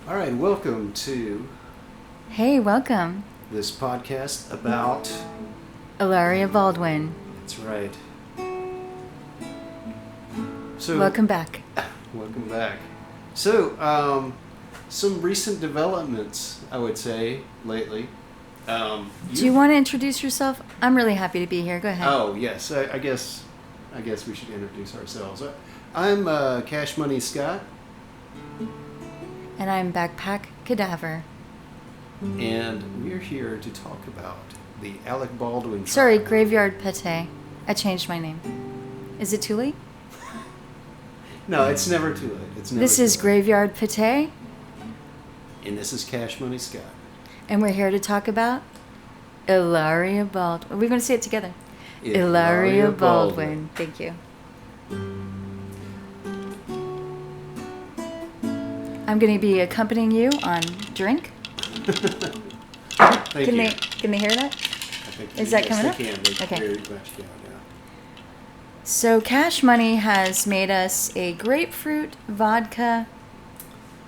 All right, welcome to Hey, welcome. this podcast about... Hilaria Baldwin. That's right. So, Welcome back. Welcome back. So, some recent developments, I would say, lately. Do you want to introduce yourself? I'm really happy to be here. Go ahead. Oh, yes. I guess we should introduce ourselves. I'm Cash Money Scott. And I'm Backpack Cadaver. And we're here to talk about the Alec Baldwin trial. Sorry, Graveyard Pate. I changed my name. Is it too late? No, it's never too late. This is Graveyard Pate. And this is Cash Money Scott. And we're here to talk about Hilaria Baldwin. We're going to say it together. Hilaria Baldwin. Thank you. I'm going to be accompanying you on drink. Thank you. Can they hear that? Is that coming up? They can. They Okay. very much can, yeah. So Cash Money has made us a grapefruit vodka.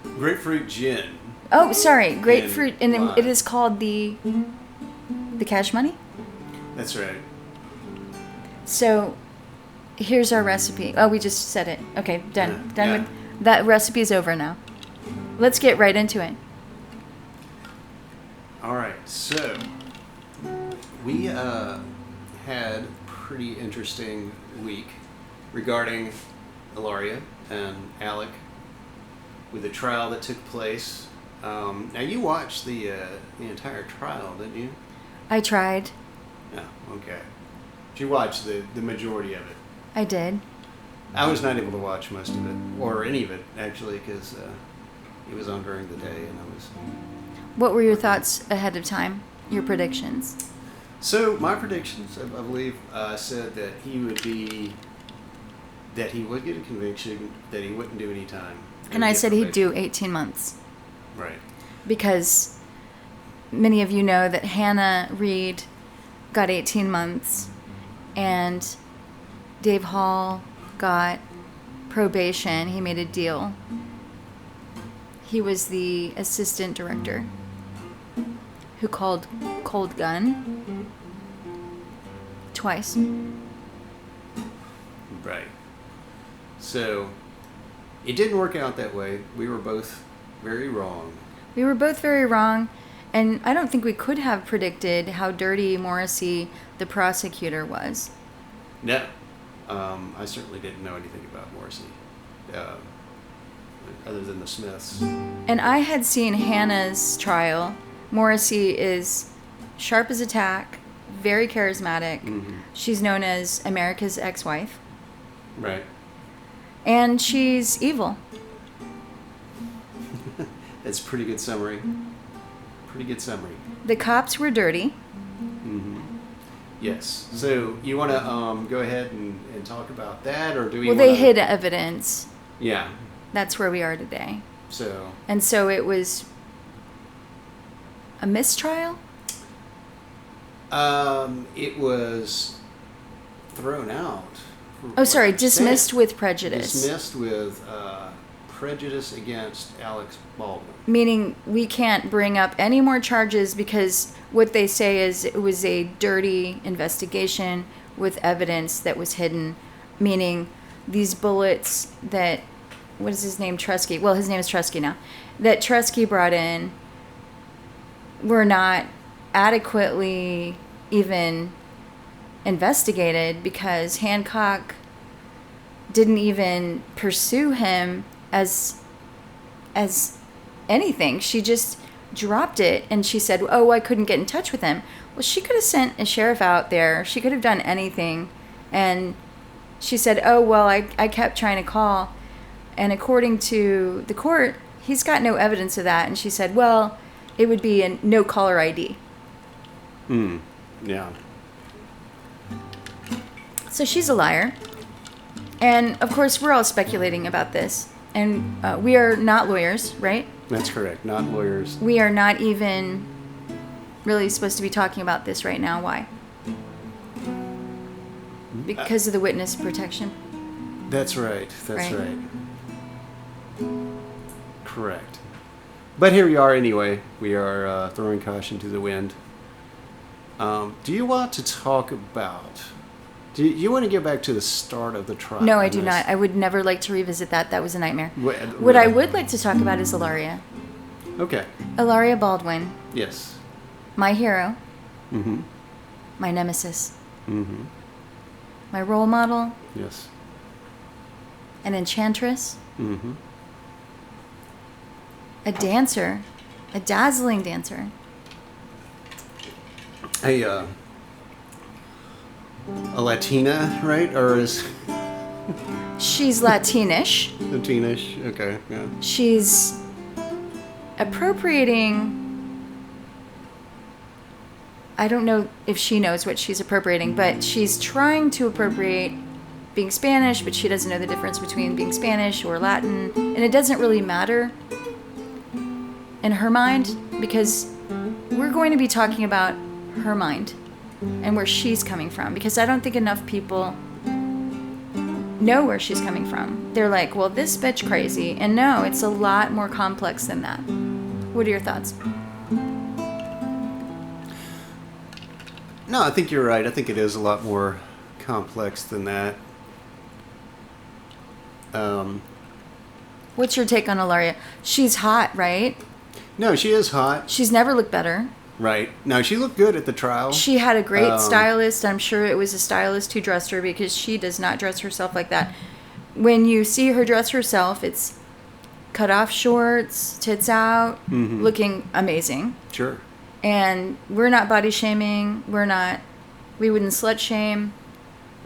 Grapefruit gin. Oh, sorry, grapefruit, and lime. it is called the Cash Money. That's right. So here's our recipe. Oh, we just said it. Okay, done. Yeah. With that. Recipe's over now. Let's get right into it. All right. So we had a pretty interesting week regarding Hilaria and Alec with the trial that took place. Now you watched the entire trial, didn't you? I tried. No. Okay. Did you watch the majority of it? I did. I was not able to watch most of it, or any of it, actually, because it was on during the day, and I was... What were your thoughts ahead of time? Your predictions? So, my predictions, I believe, said that he would get a conviction, that he wouldn't do any time. And I said he'd do 18 months. Right. Because many of you know that Hannah Reed got 18 months, and Dave Hall got probation. He made a deal. He was the assistant director who called Cold Gun twice. Right. So, it didn't work out that way. We were both very wrong. We were both very wrong, and I don't think we could have predicted how dirty Morrissey, the prosecutor, was. No. I certainly didn't know anything about Morrissey, other than the Smiths. And I had seen Hannah's trial. Morrissey is sharp as a tack, very charismatic. Mm-hmm. She's known as America's ex-wife. Right. And she's evil. That's a pretty good summary. Pretty good summary. The cops were dirty. Mm-hmm. Yes. So you want to go ahead and talk about that, or do we? Well, they hid evidence. Yeah. That's where we are today. So. And so it was a mistrial? It was thrown out. Oh, sorry, dismissed with prejudice. Dismissed with prejudice against Alec Baldwin. Meaning we can't bring up any more charges because what they say is it was a dirty investigation with evidence that was hidden. Meaning these bullets that, what is his name, Trusky? Well, his name is Trusky now. That Trusky brought in were not adequately even investigated because Hancock didn't even pursue him as anything. She just dropped it, and she said, oh, I couldn't get in touch with him. Well, she could have sent a sheriff out there. She could have done anything. And she said, oh, well, I kept trying to call. And according to the court, he's got no evidence of that. And she said, well, it would be a no caller ID. Yeah. So she's a liar. And, of course, we're all speculating about this. And we are not lawyers, right? That's correct. Not lawyers. We are not even really supposed to be talking about this right now. Why? Because of the witness protection. That's right. That's Right. right. Correct. But here we are anyway. We are throwing caution to the wind. Do you want to talk about... Do you want to get back to the start of the trial? No, I do not. I would never like to revisit that. That was a nightmare. What Really? I would like to talk about is Hilaria. Okay. Hilaria Baldwin. Yes. My hero. Mm-hmm. My nemesis. Mm-hmm. My role model. Yes. An enchantress. Mm-hmm. A dancer. A dazzling dancer. A Latina, right? Or is... She's Latinish. Latinish? Okay, yeah. She's appropriating... I don't know if she knows what she's appropriating, but she's trying to appropriate being Spanish, but she doesn't know the difference between being Spanish or Latin. And it doesn't really matter in her mind, because we're going to be talking about her mind and where she's coming from, because I don't think enough people know where she's coming from. They're like, well, this bitch crazy. And no, it's a lot more complex than that. What are your thoughts? No, I think you're right. I think it is a lot more complex than that. What's your take on Hilaria? She's hot, right? No, she is hot. She's never looked better. Right. No, she looked good at the trial. She had a great stylist. I'm sure it was a stylist who dressed her, because she does not dress herself like that. When you see her dress herself, it's cut off shorts, tits out, looking amazing. Sure. And we're not body shaming. We wouldn't slut shame.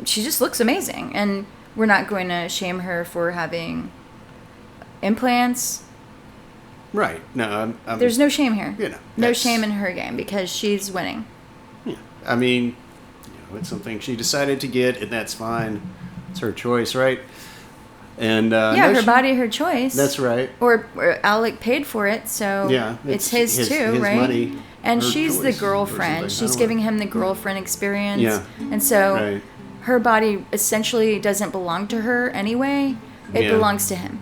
She just looks amazing. And we're not going to shame her for having implants. Right. No, there's no shame here. You know, no shame in her game, because she's winning. Yeah. I mean, it's something she decided to get, and that's fine. It's her choice, right? And her body, her choice. That's right. Or Alec paid for it, so yeah, it's his too, his right? Money, and she's the choice, girlfriend. She's giving him the girlfriend experience. Yeah. And so right. her body essentially doesn't belong to her anyway. It belongs to him.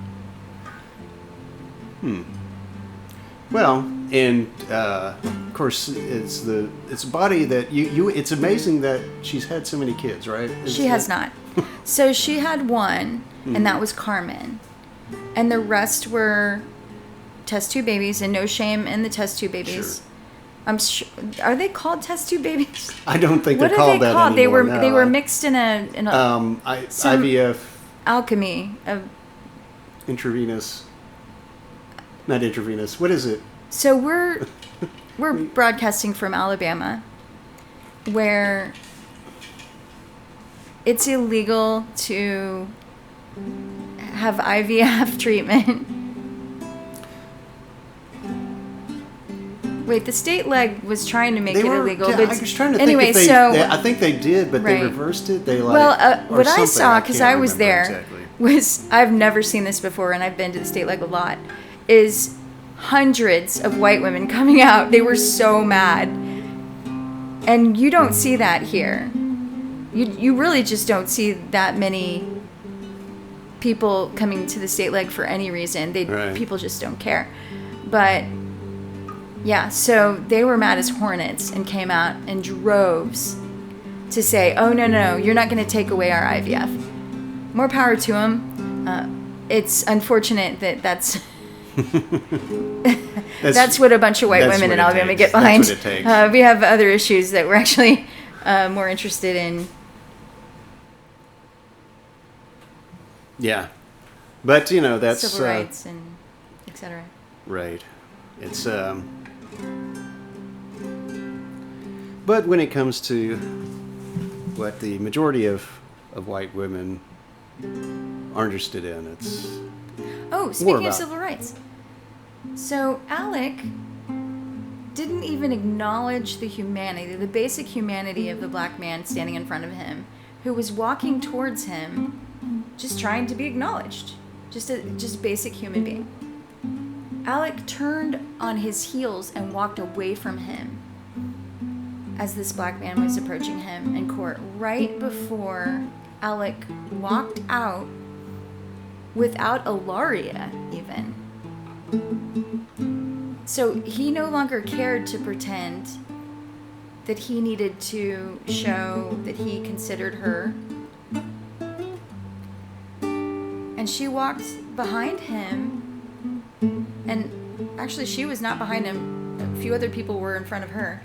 Well, and of course, it's a body that you. It's amazing that she's had so many kids, right? She has not. So she had one, and that was Carmen, and the rest were test tube babies, and no shame in the test tube babies. Sure. I'm sure. Are they called test tube babies? I don't think what they're called that called? anymore. They were mixed in a IVF alchemy of intravenous. Not intravenous. What is it? So we're broadcasting from Alabama, where it's illegal to have IVF treatment. Wait, the state leg was trying to make it illegal. Yeah, but I was trying to anyway, think if I think they did, but right. they reversed it. They what I saw, because I was there, exactly. was I've never seen this before, and I've been to the state leg a lot, is hundreds of white women coming out. They were so mad. And you don't see that here. You really just don't see that many people coming to the state leg for any reason. Right. People just don't care. But yeah, so they were mad as hornets and came out in droves to say, oh, no, you're not going to take away our IVF. More power to them. It's unfortunate that's that's what a bunch of white women in Alabama get behind. That's what it takes. We have other issues that we're actually more interested in. Yeah. But, that's... Civil rights and et cetera. Right. It's... But when it comes to what the majority of white women are interested in, it's... Oh, speaking of civil rights. So Alec didn't even acknowledge the humanity, the basic humanity of the black man standing in front of him, who was walking towards him, just trying to be acknowledged. Just basic human being. Alec turned on his heels and walked away from him as this black man was approaching him in court, right before Alec walked out without Hilaria even. So he no longer cared to pretend that he needed to show that he considered her. And she walked behind him, and actually she was not behind him. A few other people were in front of her.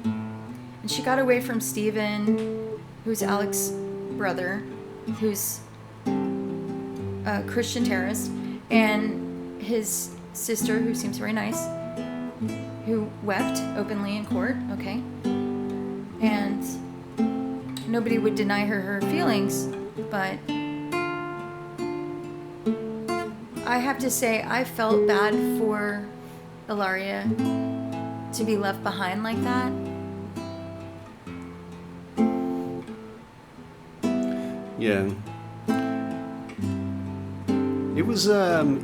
And she got away from Stephen, who's Alec's brother, who's a Christian terrorist, and his sister, who seems very nice, who wept openly in court, okay? And nobody would deny her feelings, but I have to say I felt bad for Hilaria to be left behind like that. Yeah. It was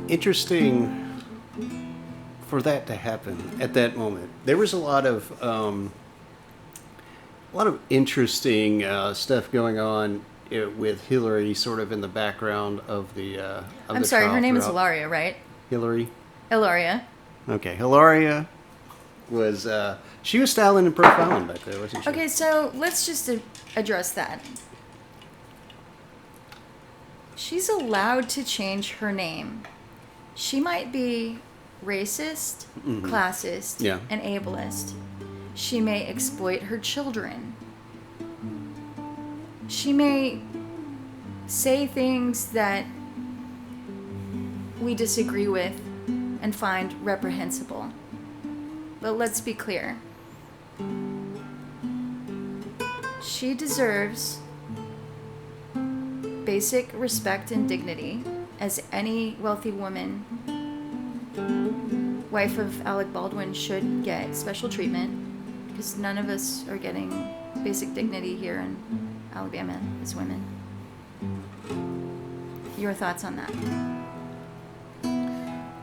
interesting for that to happen at that moment. There was a lot of interesting stuff going on with Hillary sort of in the background of the I'm sorry, her name is Hilaria, right? Hillary? Hilaria. Okay, Hilaria was, she was styling and profound back there, wasn't she? Okay, so let's just address that. She's allowed to change her name. She might be racist, classist, and ableist. She may exploit her children. She may say things that we disagree with and find reprehensible. But let's be clear. She deserves basic respect and dignity as any wealthy woman, wife of Alec Baldwin, should get special treatment, because none of us are getting basic dignity here in Alabama as women. Your thoughts on that?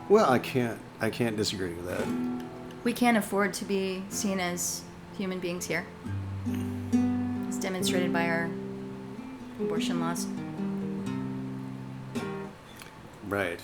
Well, I can't disagree with that. We can't afford to be seen as human beings here. It's demonstrated by our abortion laws. Right.